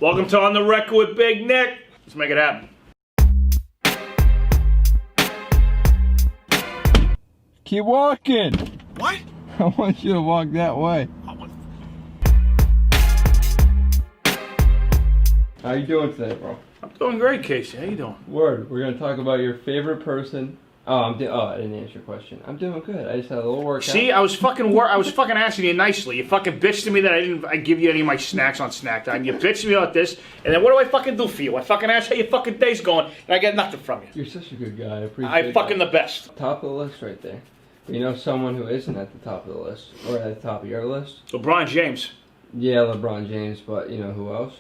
Welcome to On the Record with Big Nick. Let's make it happen. Keep walking. What? I want you to walk that way. How you doing today, bro? I'm doing great, Casey. How you doing? Word. We're gonna talk about your favorite person. I didn't answer your question. I'm doing good. I just had a little workout. See, I was fucking asking you nicely. You fucking bitched to me that I give you any of my snacks on snack time. You bitched to me about this, and then what do I fucking do for you? I fucking ask how your fucking day's going, and I get nothing from you. You're such a good guy. I appreciate I'm fucking that. the best. Top of the list right there. You know someone who isn't at the top of the list, or at the top of your list? LeBron James. Yeah, LeBron James, but you know who else?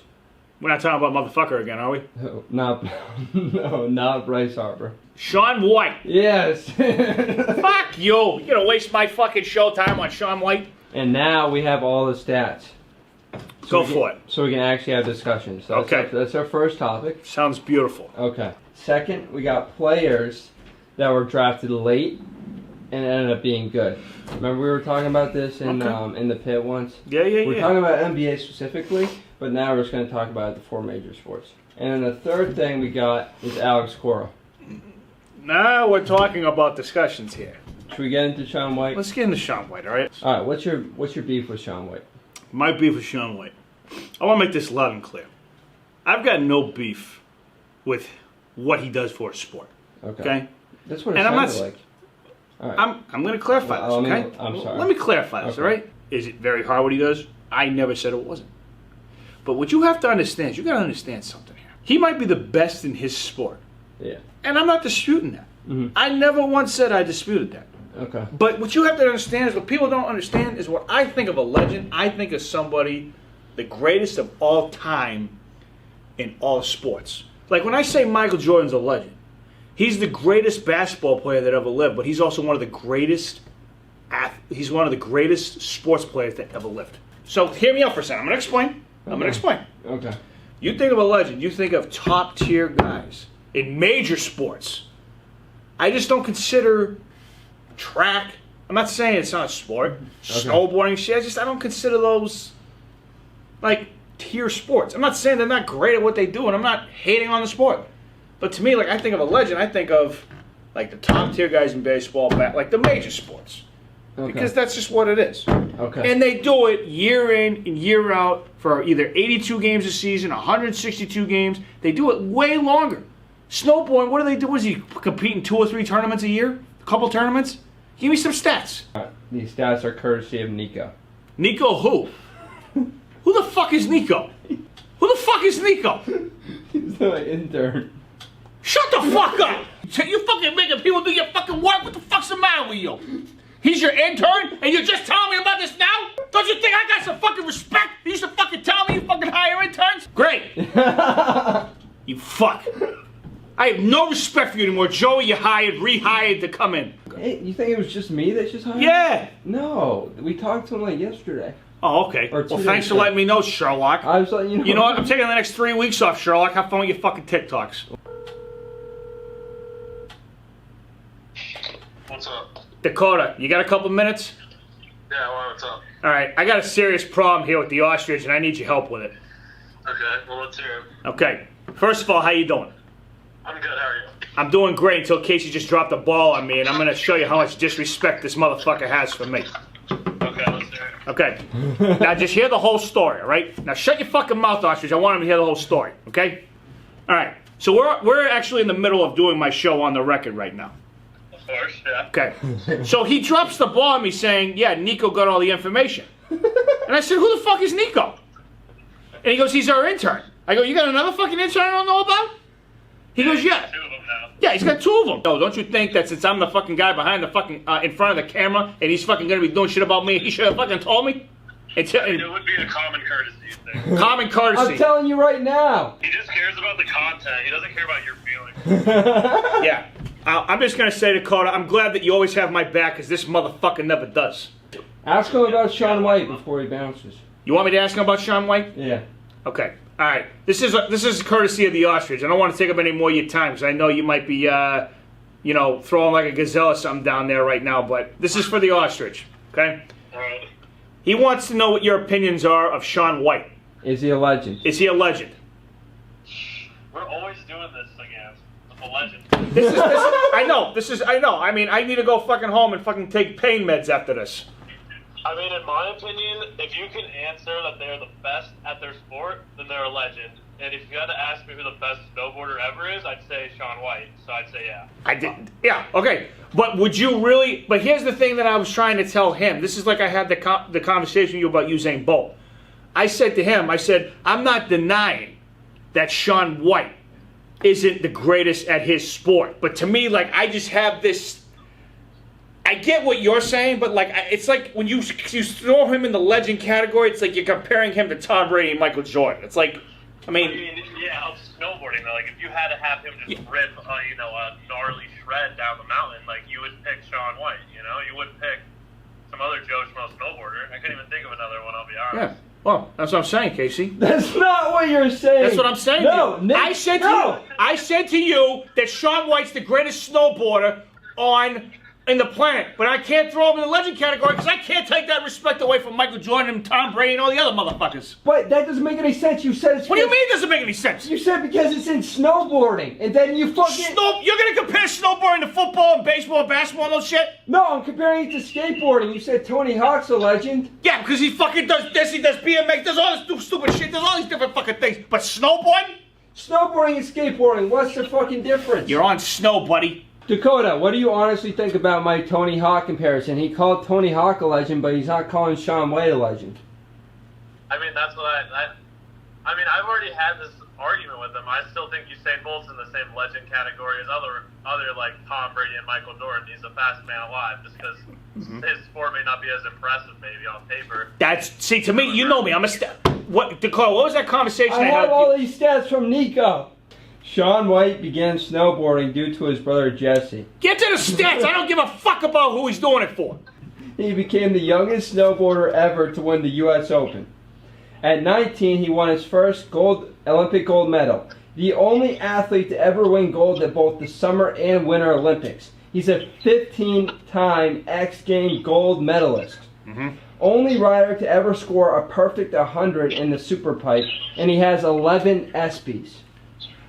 We're not talking about motherfucker again, are we? Not Bryce Harper. Shaun White. Yes. Fuck you. You're gonna waste my fucking show time on Shaun White? And now we have all the stats. Go for it. So we can actually have discussions. So Okay. That's our first topic. Sounds beautiful. Okay. Second, we got players that were drafted late and ended up being good. Remember we were talking about this in the pit once? Yeah. We're talking about NBA specifically, but now we're just going to talk about the four major sports. And then the third thing we got is Alex Cora. Now we're talking about discussions here. Should we get into Shaun White? Let's get into Shaun White, all right? All right. What's your beef with Shaun White? My beef with Shaun White. I want to make this loud and clear. I've got no beef with what he does for a sport. Okay? That's what it And I'm sounded not, like. All right. I'm going to clarify this, okay? I'm sorry. Let me clarify this, all right? Is it very hard what he does? I never said it wasn't. But what you have to understand is you got to understand something here. He might be the best in his sport. Yeah. And I'm not disputing that. Mm-hmm. I never once said I disputed that. Okay. But what you have to understand is what people don't understand is what I think of a legend. I think of somebody, the greatest of all time in all sports. Like when I say Michael Jordan's a legend, he's the greatest basketball player that ever lived, but he's also one of the greatest he's one of the greatest sports players that ever lived. So hear me out for a second. I'm going to explain. I'm going to explain. Okay. You think of a legend, you think of top tier guys in major sports. I just don't consider track. I'm not saying it's not a sport. Snowboarding, shit. I don't consider those like tier sports. I'm not saying they're not great at what they do, and I'm not hating on the sport. But to me, like I think of a legend, I think of like the top tier guys in baseball, like the major sports. Okay. Because that's just what it is. Okay. And they do it year in and year out for either 82 games a season, 162 games. They do it way longer. Snowboarding, what do they do? Is he compete in 2 or 3 tournaments a year? A couple tournaments? Give me some stats. These stats are courtesy of Nico. Nico who? Who the fuck is Nico? Who the fuck is Nico? He's my intern. Shut the fuck up! You fucking making people do your fucking work? What the fuck's the matter with you? He's your intern, and you're just telling me about this now? Don't you think I got some fucking respect? You used to fucking tell me you fucking hire interns? Great. You fuck. I have no respect for you anymore. Joey, you rehired to come in. Hey, you think it was just me that just hired? Yeah. No, we talked to him like yesterday. Oh, okay. Or 2 Well, thanks days for ago. letting me know, Sherlock. I was letting you know. You know what? I'm taking the next 3 weeks off, Sherlock. Have fun with your fucking TikToks. What's up? Dakota, you got a couple minutes? Yeah, what's up? All right. I got a serious problem here with the ostrich, and I need your help with it. Okay, well, let's hear it. Okay. First of all, how you doing? I'm good, how are you? I'm doing great until Casey just dropped the ball on me, and I'm going to show you how much disrespect this motherfucker has for me. Okay, let's hear it. Okay. Now just hear the whole story, all right? Now shut your fucking mouth, ostrich. I want him to hear the whole story, okay? All right. So we're actually in the middle of doing my show On the Record right now. Of course, yeah. Okay. So he drops the ball on me saying, yeah, Nico got all the information. And I said, who the fuck is Nico? And he goes, he's our intern. I go, you got another fucking intern I don't know about? He goes, yeah. 2 of them now. Yeah, he's got 2 of them. No, don't you think that since I'm the fucking guy behind the fucking, in front of the camera, and he's fucking gonna be doing shit about me, he should have fucking told me? It would be a common courtesy thing. Common courtesy. I'm telling you right now. He just cares about the content. He doesn't care about your feelings. Yeah. I'm just gonna say to Cora, I'm glad that you always have my back, because this motherfucker never does. Ask him about Shaun White before he bounces. You want me to ask him about Shaun White? Yeah. Okay. All right. This is courtesy of the ostrich. I don't want to take up any more of your time, because I know you might be, throwing like a gazelle or something down there right now, but this is for the ostrich, okay? Alright. He wants to know what your opinions are of Shaun White. Is he a legend? Is he a legend? We're always doing this again. With a legend. I know. I mean, I need to go fucking home and fucking take pain meds after this. I mean, in my opinion, if you can answer that they're the best at their sport, then they're a legend. And if you had to ask me who the best snowboarder ever is, I'd say Shaun White. So I'd say yeah. I did. Yeah. Okay. But would you really? But here's the thing that I was trying to tell him. This is like I had the conversation with you about Usain Bolt. I said to him, I said, I'm not denying that Shaun White isn't the greatest at his sport. But to me, like, I just have this. I get what you're saying, but like, it's like when you throw him in the legend category, it's like you're comparing him to Tom Brady and Michael Jordan. It's like, I mean yeah, of snowboarding though. Like, if you had to have him just rip, a gnarly shred down the mountain, like, you would pick Shaun White. You know, you wouldn't pick some other Joe Schmo snowboarder. I couldn't even think of another one. I'll be honest. yeah. Well, that's what I'm saying, Casey. That's not what you're saying. That's what I'm saying. No, to you. Nick, I said to you that Shaun White's the greatest snowboarder in the planet, but I can't throw him in the legend category because I can't take that respect away from Michael Jordan and Tom Brady and all the other motherfuckers. But that doesn't make any sense. You said it's. What do you mean it doesn't make any sense? You said because it's in snowboarding, and then you fucking. You're gonna compare snowboarding to football and baseball and basketball and those shit? No, I'm comparing it to skateboarding. You said Tony Hawk's a legend. Yeah, because he fucking does this, he does BMX, does all this stupid shit, does all these different fucking things. But snowboarding? Snowboarding and skateboarding, what's the fucking difference? You're on snow, buddy. Dakota, what do you honestly think about my Tony Hawk comparison? He called Tony Hawk a legend, but he's not calling Shaun White a legend. I mean, that's what I mean, I've already had this argument with him. I still think Usain Bolt's in the same legend category as other like Tom Brady and Michael Jordan. He's the fastest man alive, just because his sport may not be as impressive, maybe on paper. See, to me, you know me. I'm a what, Dakota? What was that conversation I had? have all these stats from Nico. Shaun White began snowboarding due to his brother Jesse. Get to the stats. I don't give a fuck about who he's doing it for. He became the youngest snowboarder ever to win the U.S. Open. At 19, he won his first Olympic gold medal. The only athlete to ever win gold at both the Summer and Winter Olympics. He's a 15-time X Games gold medalist. Only rider to ever score a perfect 100 in the Super Pipe, and he has 11 ESPYs.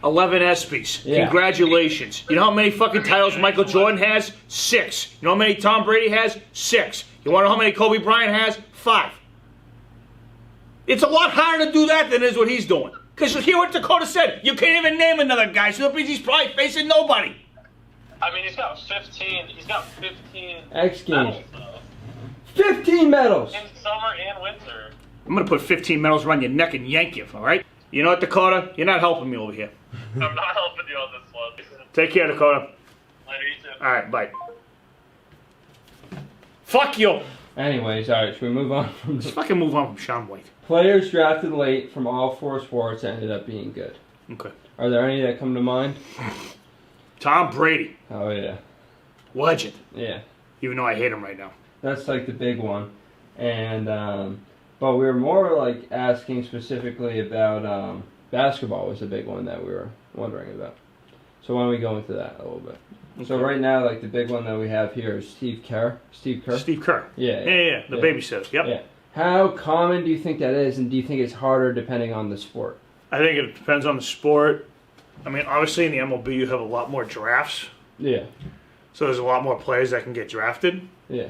11 ESPYs. Yeah. Congratulations. You know how many fucking titles Michael Jordan has? 6. You know how many Tom Brady has? 6. You want to know how many Kobe Bryant has? 5. It's a lot harder to do that than it is what he's doing. Because hear what Dakota said. You can't even name another guy, so that means he's probably facing nobody. I mean, he's got 15. He's got 15 X Games. medals, 15 medals. in summer and winter. I'm going to put 15 medals around your neck and yank you, all right? You know what, Dakota? You're not helping me over here. I'm not helping you on this one. Take care, Dakota. Later, you too. All right, bye. Fuck you. Anyways, alright, should we move on from Let's this? fucking move on from Shaun White. Players drafted late from all 4 sports ended up being good. Okay. Are there any that come to mind? Tom Brady. Oh, yeah. Legend. Yeah. Even though I hate him right now. That's like the big one. And, but we were more like asking specifically about basketball was the big one that we were wondering about. So why don't we go into that a little bit? Okay. So right now, like the big one that we have here is Steve Kerr. Steve Kerr? Steve Kerr. Yeah. Yeah. The Yeah. babysitter. Yep. Yeah. How common do you think that is, and do you think it's harder depending on the sport? I think it depends on the sport. I mean, obviously in the MLB you have a lot more drafts. Yeah. So there's a lot more players that can get drafted. Yeah.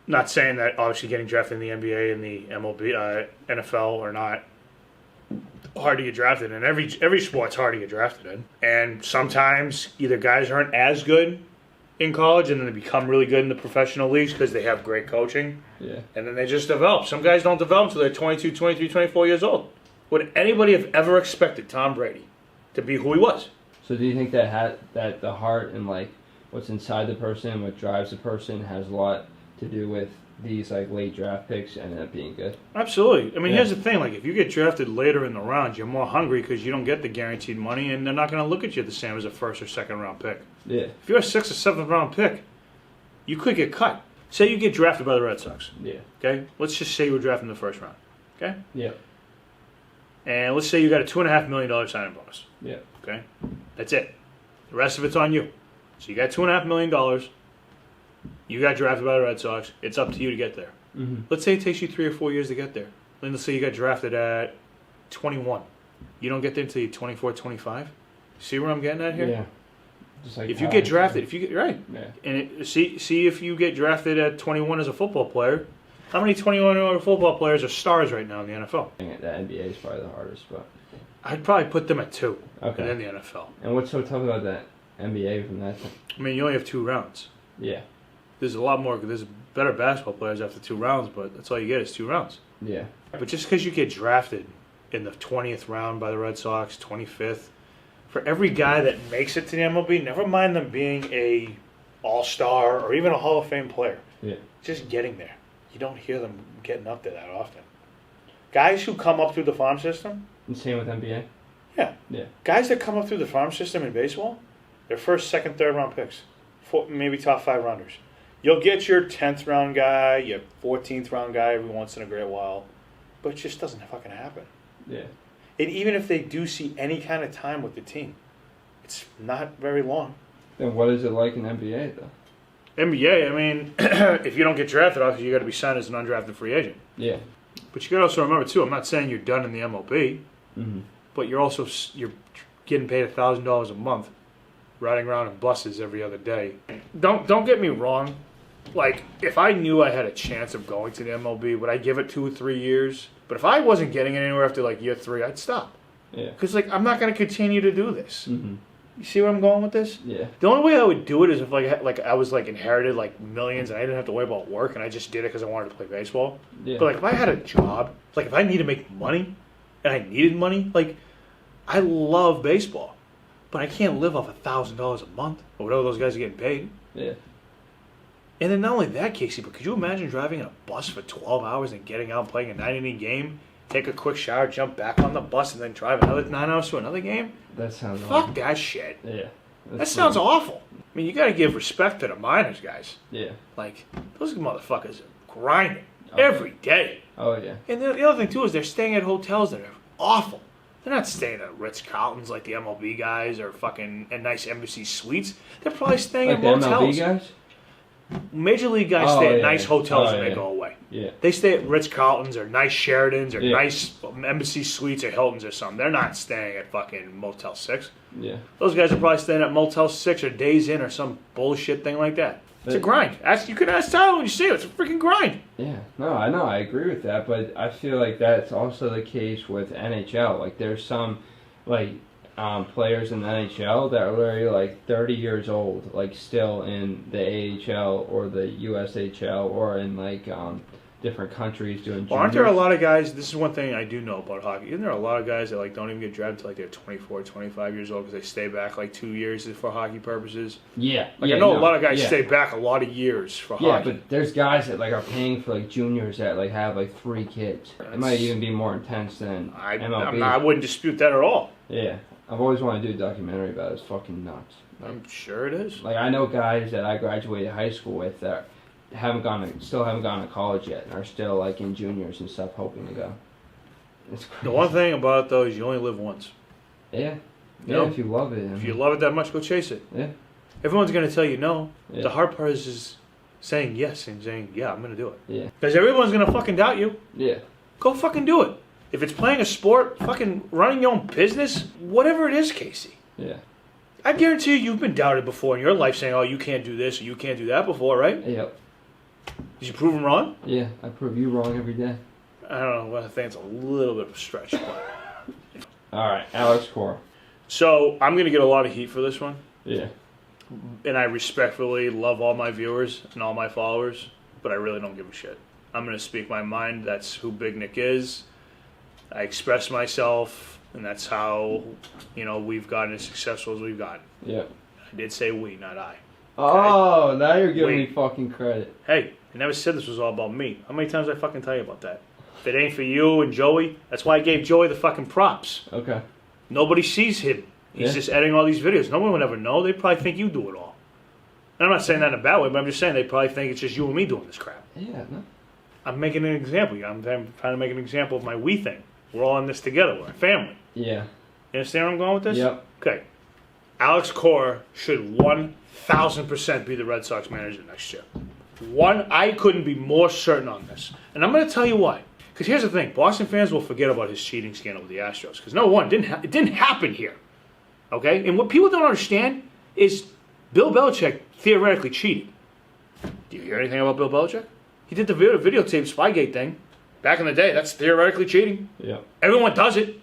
Not saying that obviously getting drafted in the NBA and the MLB, NFL are not hard to get drafted in. Every sport's hard to get drafted in. And sometimes either guys aren't as good in college and then they become really good in the professional leagues because they have great coaching. Yeah. And then they just develop. Some guys don't develop until they're 22, 23, 24 years old. Would anybody have ever expected Tom Brady to be who he was? So do you think that the heart and like what's inside the person, what drives the person, has a lot to do with these like late draft picks ending up being good? Absolutely. I mean, Yeah. here's the thing. Like, if you get drafted later in the round, you're more hungry because you don't get the guaranteed money, and they're not going to look at you the same as a first or second round pick. Yeah. If you're a 6th or 7th round pick, you could get cut. Say you get drafted by the Red Sox. Yeah. Okay? Let's just say you were drafted in the first round. Okay? Yeah. And let's say you got a $2.5 million signing bonus. Yeah. Okay? That's it. The rest of it's on you. So you got $2.5 million. You got drafted by the Red Sox. It's up to you to get there. Mm-hmm. Let's say it takes you 3 or 4 years to get there. let's say you got drafted at 21. You don't get there until you're 24, 25. See where I'm getting at here? Yeah. Just like If you get drafted, right, Yeah. and see if you get drafted at 21 as a football player, how many 21-year-old football players are stars right now in the NFL? The NBA is probably the hardest, but I'd probably put them at 2, okay. and then the NFL. And what's so tough about that NBA from that? I mean, you only have 2 rounds. Yeah. There's a lot more. There's better basketball players after 2 rounds, but that's all you get is 2 rounds. Yeah. But just because you get drafted in the 20th round by the Red Sox, 25th, for every guy that makes it to the MLB, never mind them being a all-star or even a Hall of Fame player. Yeah. Just getting there. You don't hear them getting up there that often. Guys who come up through the farm system. And same with NBA. Yeah. Yeah. Guys that come up through the farm system in baseball, they're first, second, third round picks. Maybe top 5 rounders. You'll get your 10th round guy, your 14th round guy every once in a great while, but it just doesn't fucking happen. Yeah. And even if they do see any kind of time with the team, it's not very long. Then what is it like in NBA though? NBA, I mean, if you don't get drafted, obviously you got to be signed as an undrafted free agent. Yeah. But you got to also remember too. I'm not saying you're done in the MLB, but you're getting paid $1,000 a month, riding around in buses every other day. Don't get me wrong. Like, if I knew I had a chance of going to the MLB, would I give it 2 or 3 years? But if I wasn't getting anywhere after like year 3, I'd stop. Yeah. Because like I'm not going to continue to do this. Mm-hmm. You see where I'm going with this? Yeah. The only way I would do it is if I was like inherited like millions and I didn't have to worry about work and I just did it because I wanted to play baseball. Yeah. But like if I had a job, like if I needed to make money and I needed money, like I love baseball, but I can't live off $1,000 a month or whatever those guys are getting paid. Yeah. And then not only that, Casey, but could you imagine driving in a bus for 12 hours and getting out and playing a 9-inning game, take a quick shower, jump back on the bus, and then drive another 9 hours to another game? That sounds Fuck awful. that shit. Yeah. That sounds awful. I mean, you got to give respect to the minors, guys. Yeah. Like, those motherfuckers are grinding Okay. every day. Oh yeah. And the other thing, too, is they're staying at hotels that are awful. They're not staying at Ritz-Carltons like the MLB guys or fucking at nice embassy suites. They're probably staying Like at the motels. MLB guys? Major League guys Oh, stay at yeah, nice yeah. hotels Oh, and they yeah. go away. Yeah. They stay at Ritz-Carltons or nice Sheratons or Yeah. nice embassy suites or Hiltons or something. They're not staying at fucking Motel 6. Yeah. Those guys are probably staying at Motel 6 or Days Inn or some bullshit thing like that. It's a grind. You can ask Tyler when you see it. It's a freaking grind. Yeah. No, I know. I agree with that, but I feel like that's also the case with NHL. Like there's some like players in the NHL that are literally like 30 years old, like still in the AHL or the USHL or in like different countries doing. Well, aren't there a lot of guys? This is one thing I do know about hockey. Isn't there a lot of guys that like don't even get drafted until like they're 24, 25 years old because they stay back like 2 years for hockey purposes? Yeah. Like yeah, I know no, a lot of guys yeah. stay back a lot of years for Yeah, hockey. but there's guys that like are paying for like juniors that like have like 3 kids. It might even be more intense than MLB. I wouldn't dispute that at all. Yeah, I've always wanted to do a documentary about it. It's fucking nuts. I'm sure it is. Like I know guys that I graduated high school with that still haven't gone to college yet and are still like in juniors and stuff hoping to go. It's crazy. The one thing about it though is you only live once. Yeah. You Yeah, know? if you love it. If you love it that much, go chase it. Yeah. Everyone's gonna tell you no. Yeah. The hard part is just saying yes and saying yeah, I'm gonna do it. Yeah. Because everyone's gonna fucking doubt you. Yeah. Go fucking do it. If it's playing a sport, fucking running your own business, whatever it is, Casey. Yeah. I guarantee you've been doubted before in your life saying, oh, you can't do this or you can't do that before, right? Yep. Did you prove them wrong? Yeah. I prove you wrong every day. I don't know. I think it's a little bit of a stretch. But. All right, Alex Cora. So I'm going to get a lot of heat for this one. Yeah. And I respectfully love all my viewers and all my followers, but I really don't give a shit. I'm going to speak my mind. That's who Big Nick is. I express myself, and that's how, we've gotten as successful as we've gotten. Yep. I did say we, not I. Oh, now you're giving me Wait. fucking credit. Hey, I never said this was all about me. How many times did I fucking tell you about that? If it ain't for you and Joey, that's why I gave Joey the fucking props. Okay. Nobody sees him. He's Yeah. just editing all these videos. No one would ever know. They probably think you do it all. And I'm not saying that in a bad way, but I'm just saying they probably think it's just you and me doing this crap. Yeah, no. I'm making an example. I'm trying to make an example of my we thing. We're all in this together. We're a family. Yeah. You understand where I'm going with this? Yep. Okay. Alex Cora should 1,000% be the Red Sox manager next year. I couldn't be more certain on this. And I'm going to tell you why. Because here's the thing: Boston fans will forget about his cheating scandal with the Astros. Because no one it didn't happen here. Okay, and what people don't understand is Bill Belichick theoretically cheated. Do you hear anything about Bill Belichick? He did the videotape Spygate thing back in the day. That's theoretically cheating. Yeah. Everyone does it,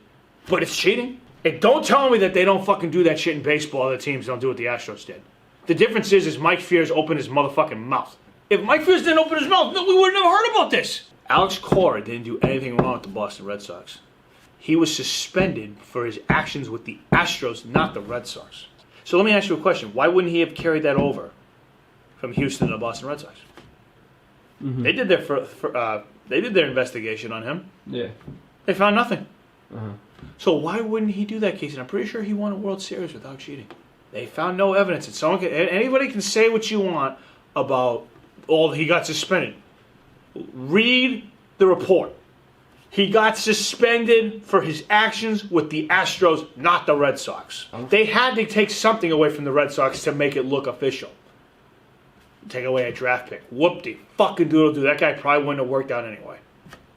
but it's cheating. And don't tell me that they don't fucking do that shit in baseball. Other teams don't do what the Astros did. The difference is Mike Fears opened his motherfucking mouth. If Mike Fears didn't open his mouth, no, we would have never heard about this. Alex Cora didn't do anything wrong with the Boston Red Sox. He was suspended for his actions with the Astros, not the Red Sox. So let me ask you a question. Why wouldn't he have carried that over from Houston to the Boston Red Sox? Mm-hmm. They did their investigation on him. Yeah. They found nothing. Uh-huh. So why wouldn't he do that, Casey? I'm pretty sure he won a World Series without cheating. They found no evidence. And anybody can say what you want about he got suspended. Read the report. He got suspended for his actions with the Astros, not the Red Sox. Okay. They had to take something away from the Red Sox to make it look official. Take away a draft pick. Whoop-de. Fucking doodle-doo. That guy probably wouldn't have worked out anyway.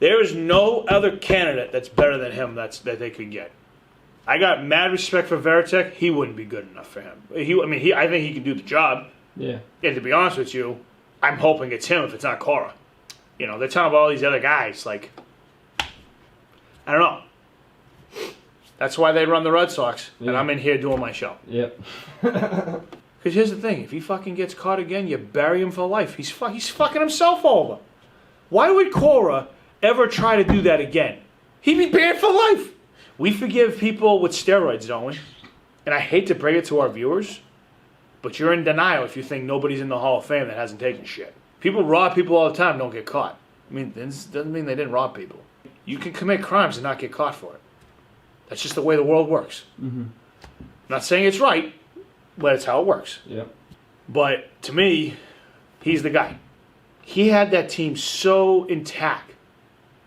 There is no other candidate that's better than him that they could get. I got mad respect for Veritek. He wouldn't be good enough for him. I think he can do the job. Yeah. And to be honest with you, I'm hoping it's him if it's not Cora. You know, they're talking about all these other guys. Like, I don't know. That's why they run the Red Sox, and I'm in here doing my show. Yep. Because here's the thing. If he fucking gets caught again, you bury him for life. He's fucking himself over. Why would Cora ever try to do that again? He'd be banned for life. We forgive people with steroids, don't we? And I hate to break it to our viewers, but you're in denial if you think nobody's in the Hall of Fame that hasn't taken shit. People rob people all the time, don't get caught. I mean, this doesn't mean they didn't rob people. You can commit crimes and not get caught for it. That's just the way the world works. Mm-hmm. I'm not saying it's right, but it's how it works. Yep. But to me, he's the guy. He had that team so intact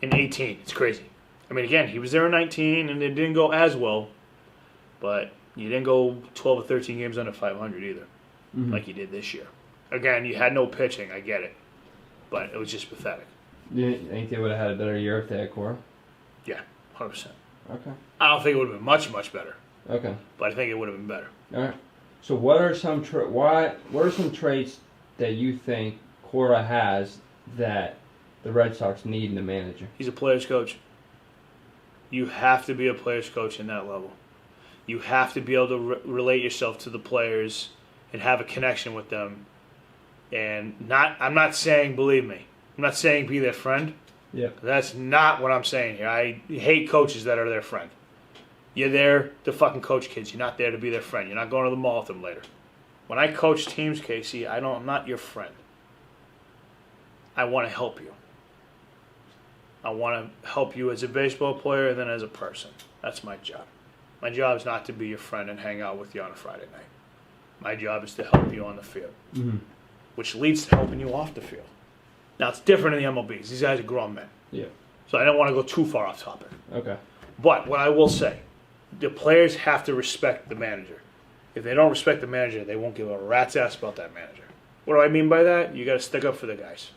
in 18. It's crazy. I mean, again, he was there in 19, and it didn't go as well. But you didn't go 12 or 13 games under 500 either, like you did this year. Again, you had no pitching. I get it. But it was just pathetic. You think they would have had a better year if they had Cora? Yeah, 100%. Okay. I don't think it would have been much, much better. Okay. But I think it would have been better. All right. So what are some traits that you think Cora has that the Red Sox need in a manager? He's a player's coach. You have to be a player's coach in that level. You have to be able to relate yourself to the players and have a connection with them. And I'm not saying, believe me, I'm not saying be their friend. Yeah. That's not what I'm saying here. I hate coaches that are their friend. You're there to fucking coach kids. You're not there to be their friend. You're not going to the mall with them later. When I coach teams, Casey, I'm not your friend. I want to help you. I want to help you as a baseball player and then as a person. That's my job. My job is not to be your friend and hang out with you on a Friday night. My job is to help you on the field, which leads to helping you off the field. Now, it's different in the MLBs. These guys are grown men. Yeah. So I don't want to go too far off topic. Okay. But what I will say, the players have to respect the manager. If they don't respect the manager, they won't give a rat's ass about that manager. What do I mean by that? You got to stick up for the guys.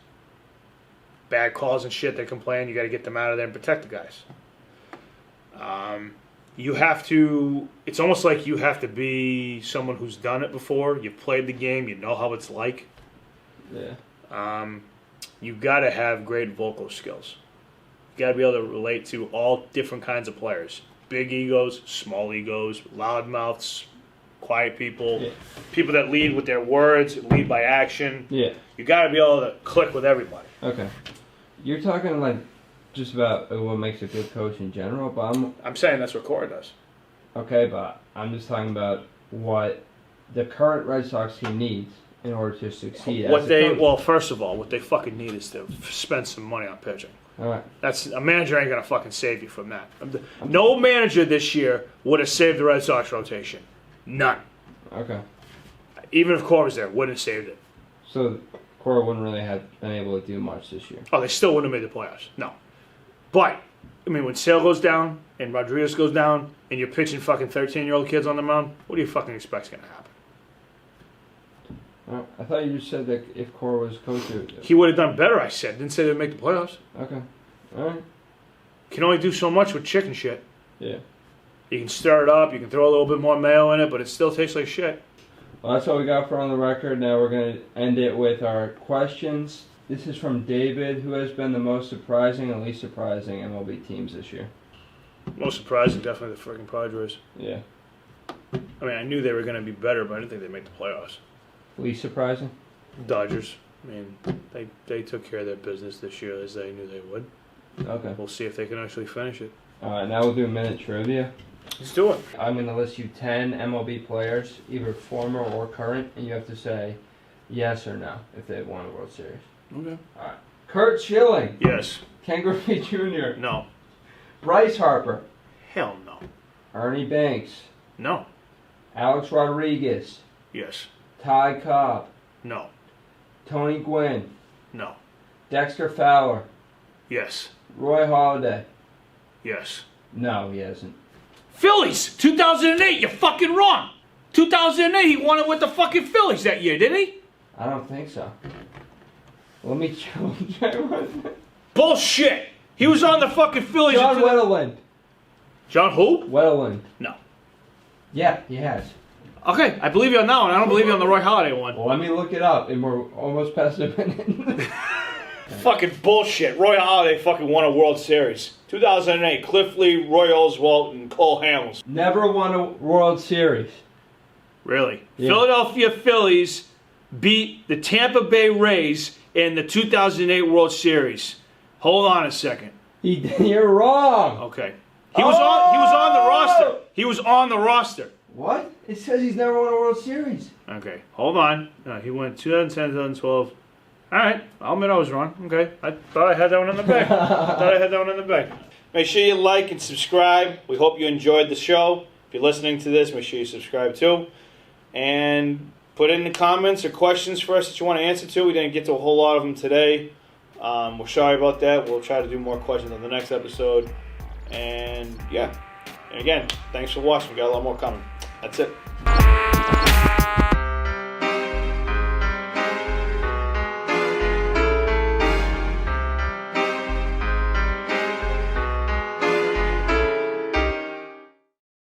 Bad calls and shit, they complain. You got to get them out of there and protect the guys. You have to. It's almost like you have to be someone who's done it before. You've played the game. You know how it's like. Yeah. You've got to have great vocal skills. You got to be able to relate to all different kinds of players. Big egos, small egos, loudmouths, quiet people, people that lead with their words, lead by action. Yeah. You got to be able to click with everybody. Okay. You're talking like just about what makes a good coach in general, but I'm saying that's what Cora does. Okay, but I'm just talking about what the current Red Sox team needs in order to succeed. Well, first of all, what they fucking need is to spend some money on pitching. All right. That's a manager ain't gonna fucking save you from that. No manager this year would have saved the Red Sox rotation. None. Okay. Even if Cora was there, wouldn't have saved it. So Cora wouldn't really have been able to do much this year. Oh, they still wouldn't have made the playoffs. No. But I mean, when Sale goes down and Rodriguez goes down, and you're pitching fucking 13-year-old kids on the mound, what do you fucking expect's gonna happen? I thought you just said that if Cora was coach, he would have done better. I said, didn't say they'd make the playoffs. Okay, all right. can only do so much with chicken shit. Yeah. You can stir it up, you can throw a little bit more mayo in it, but it still tastes like shit. Well, that's all we got for On the Record. Now we're going to end it with our questions. This is from David. Who has been the most surprising and least surprising MLB teams this year? Most surprising, definitely the freaking Padres. Yeah. I mean, I knew they were going to be better, but I didn't think they'd make the playoffs. Least surprising? Dodgers. I mean, they took care of their business this year as they knew they would. Okay. We'll see if they can actually finish it. Alright, now we'll do a minute trivia. Let's do it. I'm going to list you 10 MLB players, either former or current, and you have to say yes or no if they've won a World Series. Okay. Alright. Kurt Schilling. Yes. Ken Griffey Jr. No. Bryce Harper. Hell no. Ernie Banks. No. Alex Rodriguez. Yes. Ty Cobb. No. Tony Gwynn. No. Dexter Fowler. Yes. Roy Halladay. Yes. No, he hasn't. Phillies, 2008. You're fucking wrong. 2008, he won it with the fucking Phillies that year, didn't he? I don't think so. Let me check. Bullshit. He was on the fucking Phillies. John Wetterland. John who? Wetterland. No. Yeah, he has. Okay, I believe you on that one. I don't believe you on the Roy Halladay one. Well, let me look it up, and we're almost past a minute. Fucking bullshit. Roy Halladay fucking won a World Series. 2008, Cliff Lee, Roy Oswalt, and Cole Hamels. Never won a World Series. Really? Yeah. Philadelphia Phillies beat the Tampa Bay Rays in the 2008 World Series. Hold on a second. You're wrong. Okay. He was on the roster. He was on the roster. What? It says he's never won a World Series. Okay. Hold on. No, he went 2010, 2012. All right. I'll admit I was wrong. Okay. I thought I had that one in the bag. Make sure you like and subscribe. We hope you enjoyed the show. If you're listening to this, make sure you subscribe too. And put in the comments or questions for us that you want to answer to. We didn't get to a whole lot of them today. We're sorry about that. We'll try to do more questions on the next episode. And yeah. And again, thanks for watching. We got a lot more coming. That's it.